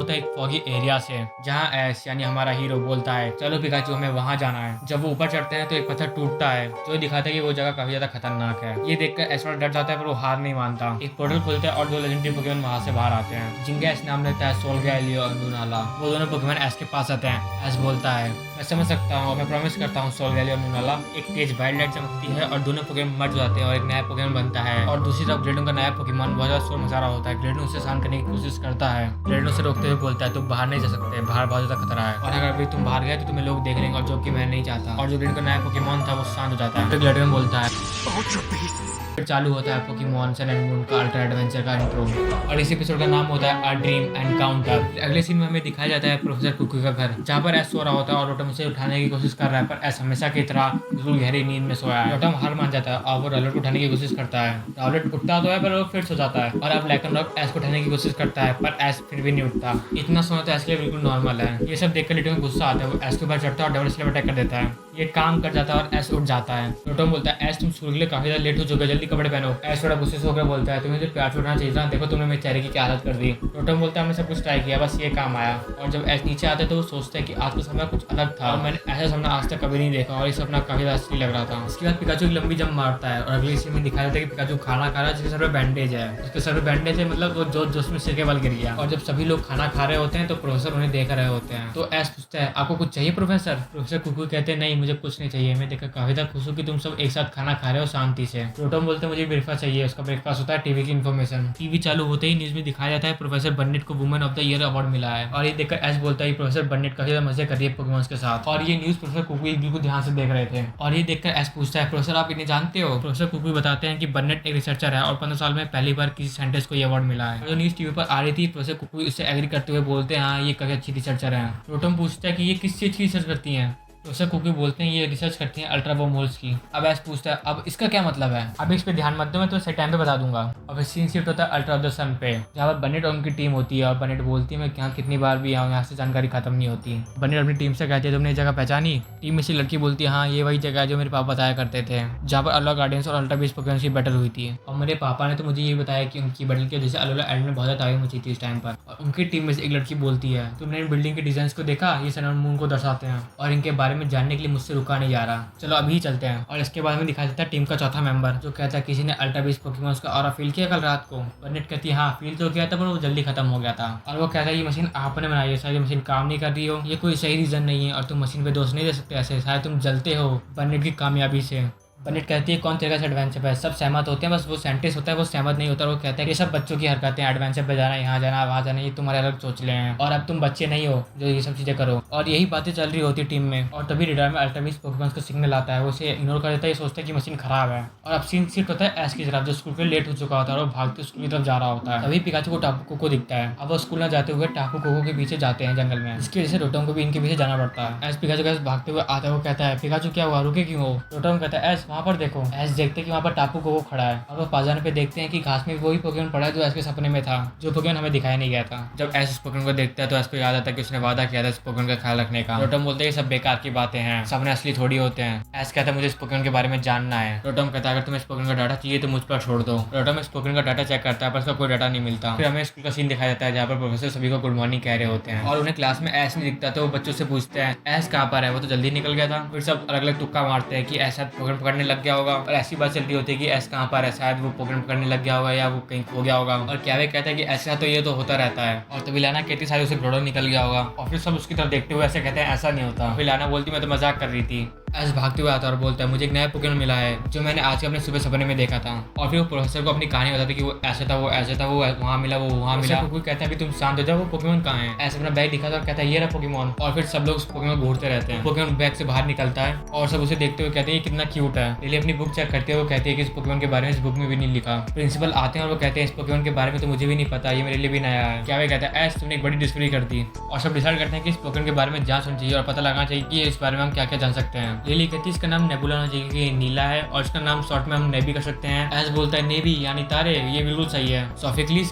होता है एक फॉगी एरिया से, जहाँ एस यानी हमारा हीरो बोलता है चलो पिकाचू हमें वहाँ जाना है। जब वो ऊपर चढ़ते हैं तो एक पत्थर टूटता है जो दिखाता है कि वो जगह काफी ज्यादा खतरनाक है। ये देखकर एस थोड़ा डर जाता है पर वो हार नहीं मानता। एक पोर्टल खुलता है और दो लेजेंडरी पोकेमॉन वहाँ से बाहर आते हैं जिनका एस नाम लेता है सोलगैलियो और लूनाला। वो दोनों पोकेमॉन एस के पास आते हैं। एस बोलता है मैं समझ सकता हूँ, मैं प्रॉमिस करता हूँ सोलगैलियो और लूनाला। एक तेज वाइल्ड लाइट चमकती है और दोनों पोकेमॉन मर जाते हैं और एक नया पोकेमॉन बनता है। और दूसरी तरफ ग्रेडोन का नया पोकेमॉन बहुत ज्यादा शोर मचा रहा होता है। ग्रेडोन उसे शांत करने की कोशिश करता है। ग्रेडोन उसे रोकते हुए बोलता है तुम बाहर नहीं जा सकते, बाहर बहुत ज्यादा खतरा है और अगर अभी तुम बाहर गए तो तुम्हें लोग देख लेंगे और जो कि मैं नहीं चाहता। और जो ग्रेडोन का नया पोकेमॉन था वो शांत हो जाता है। फिर ग्रेडोन बोलता है फिर चालू होता है पोकेमॉन सन एंड मून का अल्ट्रा एडवेंचर का इंट्रो और इस एपिसोड का नाम होता है अ ड्रीम एनकाउंटर। अगले सीन में हमें दिखाया जाता है प्रोफेसर कुकी का घर, जहाँ पर एस सो रहा होता है और रोटम उसे उठाने की कोशिश कर रहा है पर एस हमेशा की तरह बिल्कुल गहरी नींद में सोया है। रोटम हार मान जाता है और वो रॉलेट को उठाने की कोशिश करता है। रॉलेट उठता तो है पर वो फिर सो जाता है और अब लैकन रॉक एस को उठाने की कोशिश करता है पर एस फिर भी नहीं उठता। इतना सोना तो एस के लिए बिल्कुल नॉर्मल है। ये सब देखकर लिटो में गुस्सा आता है। वो एस के ऊपर चढ़ता है और डबल स्लैम अटैक कर देता है। ये काम कर जाता है और एस उठ जाता है। रोटम बोलता है एस तुम स्कूल के लिए काफी ज्यादा लेट हो चुके, जल्दी कपड़े पहनो। एस थोड़ा गुस्से से होकर बोलता है तुम्हें जो प्यार छूटना चाहिए था, देखो तुमने मेरे चेहरे की क्या हालत कर दी। रोटम बोलता है हमने सब कुछ ट्राई किया, बस ये काम आया। और जब एस नीचे आता है तो वो सोचता है कि आज का सपना कुछ अलग था और मैंने ऐसा सपना आज तक कभी नहीं देखा और ये सपना काफी ज्यादा असली लग रहा था। इसके बाद पिकाचू की लंबी जंप मारता है और अगले सीन में दिखाया जाता है कि पिकाचू खाना खा रहा है जिसके सर पे बैंडेज है। उसके सर पे बैंडेज है मतलब वो जोश में सिर के बल गिर गया। और जब सभी लोग खाना खा रहे होते हैं तो प्रोफेसर उन्हें देख रहे होते हैं। तो एस पूछता है आपको कुछ चाहिए प्रोफेसर? प्रोफेसर कुकू कहते हैं नहीं मुझे कुछ नहीं चाहिए, मैं देखकर काफी ज्यादा खुश हूँ कि तुम सब एक साथ खाना खा रहे हो शांति से। रोटम बोलते हैं मुझे ब्रेकफास्ट चाहिए। उसका ब्रेकफास्ट होता है टीवी की इन्फॉर्मेशन। टीवी चालू होते ही न्यूज में दिखाया जाता है प्रोफेसर बर्नेट को women of the year award मिला है। और ये देखकर एस बोलता है प्रोफेसर बर्नेट काफी ज्यादा मजे कर रही है पोकेमॉन्स के साथ। और ये न्यूज प्रोफेसर कुकू बिल्कुल ध्यान से देख रहे थे। और ये देखकर एस पूछता है प्रोफेसर आप इन्हें जानते हो? प्रोफेसर कुकू बताते हैं कि बर्नेट एक रिसर्चर है और 15 साल में पहली बार किसी साइंटिस्ट को ये अवार्ड मिला है। जो न्यूज टीवी पर आ रही थी प्रोफेसर कुकू इससे एग्री करते हुए बोलते हैं हाँ ये काफी अच्छी रिसर्चर है। रोटम पूछता है कि ये किस चीज की रिसर्च करती है? प्रोफेसर कुकी बोलते हैं ये रिसर्च करती हैं अल्ट्रा वर्महोल्स की। अब एस पूछता है अब इसका क्या मतलब है? अब इस पे ध्यान मत दो, मैं तो सही टाइम पे बता दूंगा। और फिर सीन शिफ्ट होता है अल्ट्रा ऑफ द सन पे, जहाँ पर बर्नेट और उनकी टीम होती है। और बर्नेट बोलती है मैं यहाँ कितनी बार भी आऊँ, यहाँ से जानकारी खत्म नहीं होती। बर्नेट अपनी टीम से कहती है तुमने ये जगह पहचानी? टीम में से लड़की बोलती है हाँ ये वही जगह है जो मेरे पापा बताया करते थे, जहाँ पर अलग गार्डियंस और अल्ट्रा बीस्ट पोकेमॉन की बैटल हुई थी। और मेरे पापा ने तो मुझे ये बताया कि उनकी बैटल की वजह से अलग अलग एंड में बहुत ज्यादा तारीफ मची थी इस टाइम पर। और उनकी टीम में से एक लड़की बोलती है तुमने इन बिल्डिंग के डिजाइन को देखा, ये सन और मून को दर्शाते हैं और इनके बारे में जानने के लिए मुझसे रुका नहीं जा रहा, चलो अभी चलते हैं। और इसके बाद में दिखाया जाता है टीम का चौथा मेंबर जो कहता है किसी ने अल्ट्रा बीस्ट पोकेमॉन्स का ऑरा फील किया कल रात को? बर्नेट कहती है हाँ फील तो किया था पर वो जल्दी खत्म हो गया था। और वो कहता है ये मशीन आपने बनाई है, शायद ये मशीन काम नहीं कर रही हो, ये कोई सही रीजन नहीं है और तुम मशीन पे दोष नहीं दे सकते ऐसे, शायद तुम जलते हो बर्नेट की कामयाबी से। बर्नेट कहती है कौन तेरे का एडवेंचर है? सब सहमत होते हैं, बस वो साइंटिस्ट होता है वो सहमत नहीं होता। वो कहता है ये सब बच्चों की हरकतें, एडवेंचर पे जाना, यहाँ जाना वहाँ जाना, ये तुम्हारे अलग सोचले हैं और अब तुम बच्चे नहीं हो जो ये सब चीजें करो। और यही बातें चल रही होती टीम में। और तभी रेडार में अल्ट्रा बीस्ट पोकेमॉन्स का सिग्नल आता है, वो इसे इग्नोर कर देता है, ये सोचता है कि मशीन खराब है। और अब सीन शिफ्ट होता है एस की तरफ जो स्कूल के लेट हो चुका होता है और वो भागते स्कूल की तरफ जा रहा होता है। तभी पिकाचू को टापू को दिखता है। अब वो स्कूल न जाते हुए टापू कोको के पीछे जाते हैं जंगल में, इसकी वजह से रोटम को भी इनके पीछे जाना पड़ता है। एस पिकाचू के भागते हुए आता है, वो कहता है पिकाचू क्या हुआ, रुके क्यों हो? रोटम कहता है एस वहाँ पर देखो। एस देखते हैं कि वहाँ पर टापू कोको खड़ा है और वो पास जाने पे देखते हैं कि घास में वही पोकेमॉन पड़ा है जो एस के सपने में था, जो पोकेमॉन हमें दिखाया नहीं गया था। जब एस इस पोकेमॉन को देखता है तो एस को याद आता है कि उसने वादा किया था इस पोकेमॉन का ख्याल रखने का। रोटम बोलते हैं ये सब बेकार की बातें हैं, सपने असली थोड़ी होते हैं। एस कहता है मुझे इस पोकेमॉन के बारे में जानना है। रोटम कहता है अगर तुम्हें इस पोकेमॉन का डाटा चाहिए तो मुझ पर छोड़ दो। रोटम इस पोकेमॉन का डाटा चेक करता है पर उसका कोई डाटा नहीं मिलता। फिर हमें स्कूल का सीन दिखाया जाता है जहाँ पर प्रोफेसर सभी को गुड मॉर्निंग कह रहे होते हैं और उन्हें क्लास में एस नहीं दिखता तो वो बच्चों से पूछते हैं एस कहाँ पर है, वो तो जल्दी निकल गया था। फिर सब अलग अलग तुक्का मारते हैं कि एस पोकेमॉन पकड़ने लग गया होगा और ऐसी बात चल रही होती है कि एस कहाँ पर है, शायद वो पोकेमॉन पकड़ने लग गया होगा या वो कहीं खो गया होगा। और क्या वे कहता है कि ऐसा तो ये तो होता रहता है। और तभी लाना कहती शायद उसे ग्रोडो निकल गया होगा और फिर सब उसकी तरफ देखते हुए ऐसे कहते हैं ऐसा नहीं होता। फिर लाना बोलती मैं तो मजाक कर रही थी। एस भागते हुए आता और बोलता है मुझे एक नया पोकेमॉन मिला है जो मैंने आज के अपने सुबह सपने में देखा था। और फिर वो प्रोफेसर को अपनी कहानी बताती कि वो ऐसा था, वो ऐसा था, वो वहाँ मिला, वो वहाँ मिला। कोई कहता है कि तुम शांत हो जाओ, वो पोकेमॉन कहाँ है? ऐसे अपना बैग दिखाता और कहता है ये रहा पोकेमॉन। और फिर सब लोग उस पोकेमॉन को घूरते रहते हैं। पोकेमॉन बैग से बाहर निकलता है और सब उसे देखते हुए कहते हैं ये कितना क्यूट है। लिली अपनी बुक चेक करते हुए वो कहती है कि इस पोकेमॉन के बारे में इस बुक में भी नहीं लिखा। प्रिंसिपल आते हैं और वो कहते हैं इस पोकेमॉन के बारे में तो मुझे भी नहीं पता, ये मेरे लिए भी नया है। क्या वे कहता है एस तुमने एक बड़ी डिस्कवरी कर दी। और सब डिसाइड करते हैं कि इस पोकेमॉन के बारे में जांच होनी चाहिए और पता लगाना चाहिए कि इस बारे में हम क्या क्या जान सकते हैं। लिली कहती है इसका नाम नेबुला होना चाहिए क्योंकि नीला है और इसका नाम शॉर्ट में हम नेबी कर सकते हैं। एस बोलता है नेबी यानी तारे, ये बिल्कुल सही है। सोफिक्लिस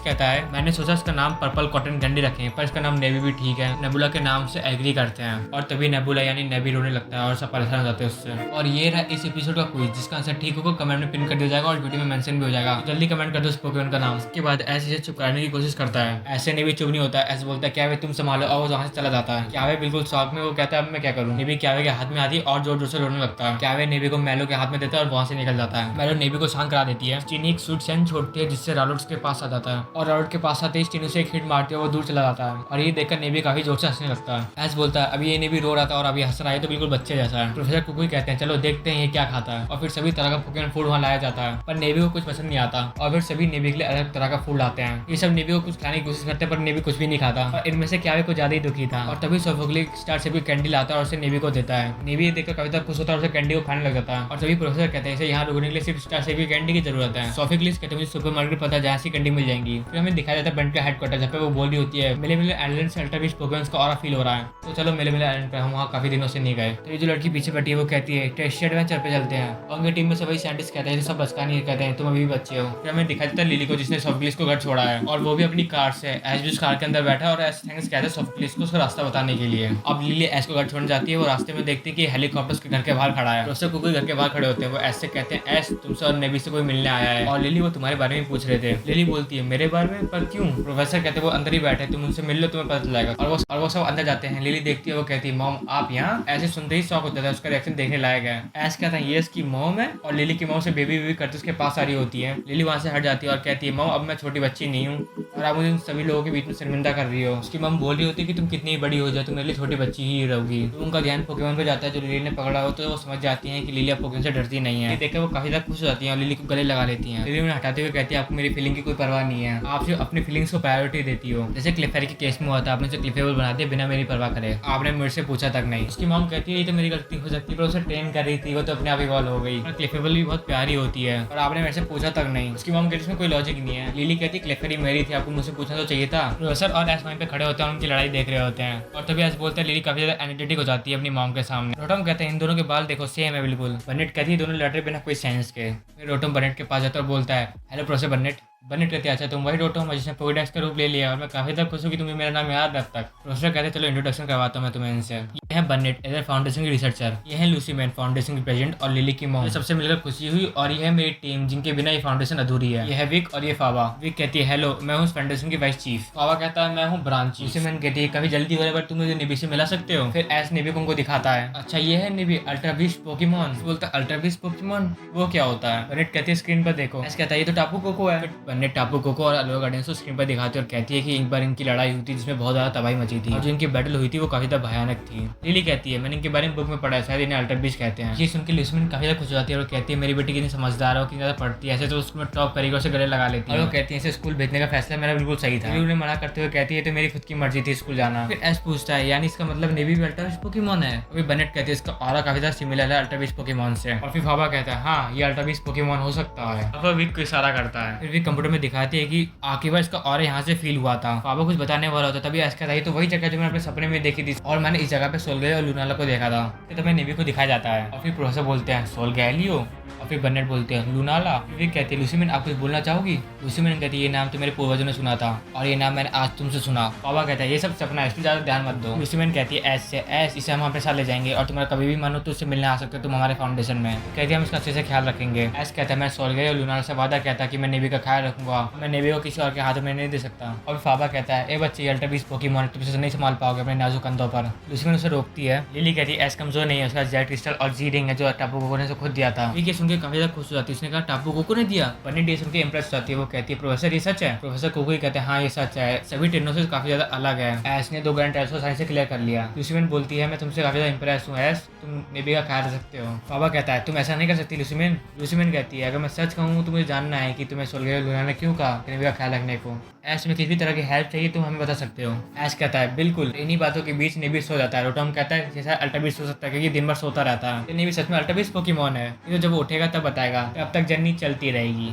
कहता है मैंने सोचा इसका नाम पर्पल कॉटन कैंडी रखें पर इसका नाम नेबी भी ठीक है। नेबुला के नाम से एग्री करते हैं और तभी नेबुला यानी नेबी रोने लगता है और सब परेशान हो जाते हैं उससे। और ये रहा इस एपिसोड का क्विज जिसका आंसर ठीक होगा कमेंट में पिन कर दिया जाएगा और वीडियो में मेंशन भी हो जाएगा। तो जल्दी कमेंट कर दो उस पोकेमॉन का नाम। उसके बाद ऐसे इसे चुप कराने की कोशिश करता है। ऐसे नेबी चुप नहीं होता। ऐसे बोलता है क्या वे तुम संभालो और वो वहां से चला जाता है। क्या वे बिल्कुल शौक में वो कहता है अब मैं क्या करूँ। नेबी क्या वे के हाथ में आती है और जोर जोर से रोने लगता है। क्या वे नेबी को मेलो के हाथ में देता है और वहां से निकल जाता है। मेलो नेबी को शांत करा देती है। चीनी एक सूट सेंड छोड़ती है जिससे रालोट के पास आ जाता है और रालोट के पास आते ही चीनी से एक हिट मारती है वो दूर चला जाता है। और ये देखकर नेबी काफी जोर से हंसने लगता है। ऐस बोलता है अभी ये नेबी रो रहा था और अभी हंस रहा है तो बिल्कुल बच्चे जैसा है। प्रोफेसर कुकुई कहते हैं चलो देखते हैं ये क्या खाता है और फिर सभी तरह का पोकेमॉन फूड वहाँ लाया जाता है पर नेबी को कुछ पसंद नहीं आता और फिर सभी नेबी के लिए अलग तरह का फूड लाते हैं। ये सब नेबी को कुछ खाने की कोशिश करते हैं पर नेबी कुछ भी नहीं खाता और इनमें से क्या कुछ ज्यादा ही दुखी था। और तभी सोफोक्लिस स्टार से भी कैंडी लाता है और उसे नेबी को देता है। नेबी ये देखकर कविता खुश होता है और उसे कैंडी को खाने लग जाता है। और तभी प्रोफेसर कहते हैं इसे यहाँ रुकने के लिए सिर्फ स्टार से भी कैंडी की जरूरत है। सोफोक्लिस कहते हैं मुझे सुपर मार्केट पता है जहाँ से कैंडी मिल जाएंगी। फिर हमें दिखाया जाता है बंट के हेडक्वार्टर जहाँ पे वो बोल रही होती है मिले मिले आइलैंड से अल्ट्रा बीच पोकेमॉन का और फील हो रहा है तो चलो मिले मिले आइलैंड पे हम वहाँ काफी दिनों से नहीं गए। तो ये जो लड़की पीछे बैठी है वो कहती है टेस्टी एडवेंचर पे चलते हैं और उनकी टीम में सभी साइंटिस्ट कहते हैं सब बचका नहीं कहते हैं तुम अभी भी बच्चे हो। फिर हमें दिखाया जाता है लिली को जिसने सोफोक्लिस को घर छोड़ा है और वो भी अपनी कार से एस भी उस कार के अंदर बैठा है और एस थैंक्स कहते हैं सोफोक्लिस को उसका रास्ता बताने के लिए। अब लिली एस को घर छोड़ने जाती है वो रास्ते में देखती है कि हेलीकॉप्टर उसके घर के बाहर खड़ा है। प्रोफेसर कुकुई घर के बाहर खड़े होते हैं वो एस से कहते हैं एस तुमसे और नेबी से कोई मिलने आया है और लिली वो तुम्हारे बारे में पूछ रहे थे। लिली बोलती है मेरे बारे में पर क्यों। प्रोफेसर कहते हैं वो अंदर ही बैठे तुम उनसे मिल लो तुम्हें पता चल जाएगा और वो सब अंदर जाते हैं। लिली देखती है वो कहती है मॉम आप यहाँ। ऐसे सुनते ही शौक होता है उसका रिएक्शन देखने लायक है। एस कहता है ये इसकी मॉम है और लिली की मॉम से बेबी बेबी करते उसके पास आ रही होती है। लिली वहां से हट जाती है और कहती है मॉम अब मैं छोटी बच्ची नहीं हूँ और आप मुझे सभी लोगों के बीच में शर्मिंदा कर रही हो। उसकी मॉम बोल रही होती है कि तुम कितनी बड़ी हो जाए तुम मेरे लिए छोटी बच्ची ही रहोगी। तो उनका ध्यान पोकेमॉन पे जाता है जो लिली ने पकड़ा हो तो वो समझ जाती है कि लिली अब पोकेमॉन से डरती नहीं है। देखकर वो काफी ज्यादा खुश हो जाती है और लिली को गले लगा लेती है। लिली उन्हें हटाते हुए कहती है आपको मेरी फीलिंग की कोई परवाह नहीं है आप सिर्फ अपनी फीलिंग्स को प्रायोरिटी देती हो। जैसे क्लिफेरी के केस में हुआ था आपने उसे क्लिफेबल बना दिया बिना मेरी परवाह करे आपने मेरे से पूछा तक नहीं। उसकी मॉम कहती है ये तो मेरी गलती हो सकती है पर उसे ट्रेन कर रही थी वो तो अपने आप इवॉल्व हो गई। क्लिफेबल भी बहुत प्यारी होती है और आपने मेरे से पूछा तक नहीं। उसकी मॉम कहती है इसमें कोई लॉजिक नहीं है। लिली कहती है क्लिफेरी मेरी थी आपको मुझसे पूछना तो चाहिए था। प्रोफेसर और एस वहीं पे खड़े होते हैं उनकी लड़ाई देख रहे होते हैं और तभी एस बोलते हैं लिली काफी ज्यादा एनर्जेटिक हो जाती है अपनी मॉम के सामने। रोटम कहते हैं इन दोनों के बाल देखो सेम है बिल्कुल। बनेट कहती है दोनों लड़ रहे बिना कोई सेंस के। फिर रोटम बनेट के पास जाता है और बोलता है हेलो प्रोफेसर बनेट। बनेट कहते हैं अच्छा तुम वही रोटम हो जिसने पोकेडेक्स का रूप ले लिया और मैं काफी तक खुश हूँ कि तुम्हें मेरा नाम याद अब तक। प्रोफेसर कहते हैं चलो इंट्रोडक्शन करवाता हूँ मैं तुम्हें इनसे। ये है बनेट एज फाउंडेशन की रिसर्चर। ये है लूसी मैन फाउंडेशन की प्रेसिडेंट और लिली की मॉम। सबसे मिलकर खुशी हुई और ये है मेरी टीम जिनके बिना ये फाउंडेशन अधूरी है। ये है विक और ये फावा। विक कहती है हेलो मैं हूँ फाउंडेशन की वाइस चीफ। फावा कहता है मैं हूँ ब्रांच। लूसी मैन कहती है कभी जल्दी हो रहा है पर तुम मुझे नेबी से मिला सकते हो। फिर एस नेबी को उनको दिखाता है अच्छा ये है नेबी अल्ट्रा बीस्ट पोकेमॉन। बोलता है अल्ट्रा बीस्ट पोकेमॉन वो क्या होता है। बनेट कहती है स्क्रीन पर देखो। एस कहता है ये तो टापू कोको है। बनेट टापू कोको और अलोरा गार्डन को स्क्रीन पर दिखाती है और कहती है कि एक बार इनकी लड़ाई हुई थी जिसमें बहुत ज्यादा तबाही मची थी और जो इनकी बैटल हुई थी वो काफी ज्यादा भयानक थी। लिली कहती है मैंने इनके बारे में बुक में पढ़ा है शायद इन्हें अल्ट्रा बीस्ट कहते हैं। ये सुन के लूसी मैन काफी ज्यादा खुश हो जाती है और कहती है मेरी बेटी कितनी समझदार है और कितनी ज्यादा पढ़ती है ऐसे तो उसको टॉप करेगी और गले लगा लेती है। और वो कहती है इसे स्कूल भेजने का फैसला मेरा बिल्कुल सही था। उन्हें मना करते हुए कहती है तो मेरी खुद की मर्जी थी स्कूल जाना। फिर एस पूछता है यानी इसका मतलब नेबी भी अल्ट्रा बीस्ट पोकेमॉन है। अभी बनेट कहती है इसका ऑरा काफी ज्यादा सिमिलर है अल्ट्रा बीस्ट पोकेमॉन से। और फिर फाबा कहता है हाँ ये अल्ट्रा बीस्ट पोकेमॉन हो सकता है। अब विक को इशारा करता है। फिर विक कंप्यूटर में दिखाती है कि आखिर इसका और यहाँ से फील हुआ था। फाबा कुछ बताने वाला होता तभी एस कहता है तो वही जगह जो मैंने अपने सपने में देखी थी और मैंने इस जगह पे सोलगैली और लूनाला को देखा था। तो तभी नेबी को दिखाया जाता है और फिर प्रोफेसर बोलते हैं सोलगैली हो और फिर बनेट बोलते हैं लूनाला। फिर कहती है लूसी मैन आप कुछ बोलना चाहोगी। लूसी मैन कहती है ये नाम तो मेरे पूर्वजों ने सुना था और ये नाम मैंने आज तुमसे सुना। फाबा कहता है ये सब सपना है इसलिए ज्यादा ध्यान मत दो। लूसी मैन कहती है एस इसे हम अपने साथ ले जाएंगे और तुम्हारा कभी भी मन हो तो उससे मिलने आ सकते हो तुम हमारे फाउंडेशन में। कहती है हम इसका अच्छे से ख्याल रखेंगे। एस कहता है मैं सोलगैली और लूनाला से वादा कहता कि मैं नेबी का ख्याल रखूंगा मैं नेबी को किसी और के हाथों में नहीं दे सकता। और फाबा कहता है ए बच्चे अल्ट्रा बीस्ट पोकेमॉन तुम इसे नहीं संभाल पाओगे अपने नाजुक कंधों पर। लूसी मैन उसे रोकती है। लिली कहती है एस कमजोर नहीं है उसका जेड क्रिस्टल और जी रिंग है जो टापू कोको ने खुद दिया था। ये सुन के काफी ज्यादा खुश हो जाती है। उसने कहा टापू कोको ने दिया। बनेट ये सुन के इंप्रेस हो जाती है। वो कहती है प्रोफेसर ये सच है। प्रोफेसर कोको ही कहते हैं हाँ ये सच है सभी ट्रेनों से काफी ज्यादा अलग है। एस ने 2 ग्रैंड टेस्ट को साइंस से क्लियर कर लिया। लूसी मैन बोलती है मैं तुमसे काफी ज्यादा इंप्रेस हूँ एस तुम नेबी का ख्याल रख सकते हो। बाबा कहता है तुम ऐसा नहीं कर सकती लूसी मैन। लूसी मैन कहती है अगर मैं सच कहूँ तो मुझे जानना है कि तुम्हें सोलगैली लूनाला ने क्यों कहा नेबी का ख्याल रखने को। एस में किसी भी तरह की हेल्प चाहिए तुम हमें बता सकते हो। एस कहता है बिल्कुल। इन्हीं बातों के बीच नेबी सो जाता है। रोटम कहता है जैसा अल्ट्रा बीस्ट हो सकता है क्योंकि दिन भर सोता रहता है। नेबी सच में अल्ट्रा बीस्ट पोकेमॉन है ये तो जब वो उठेगा तब बताएगा अब तक जर्नी चलती रहेगी।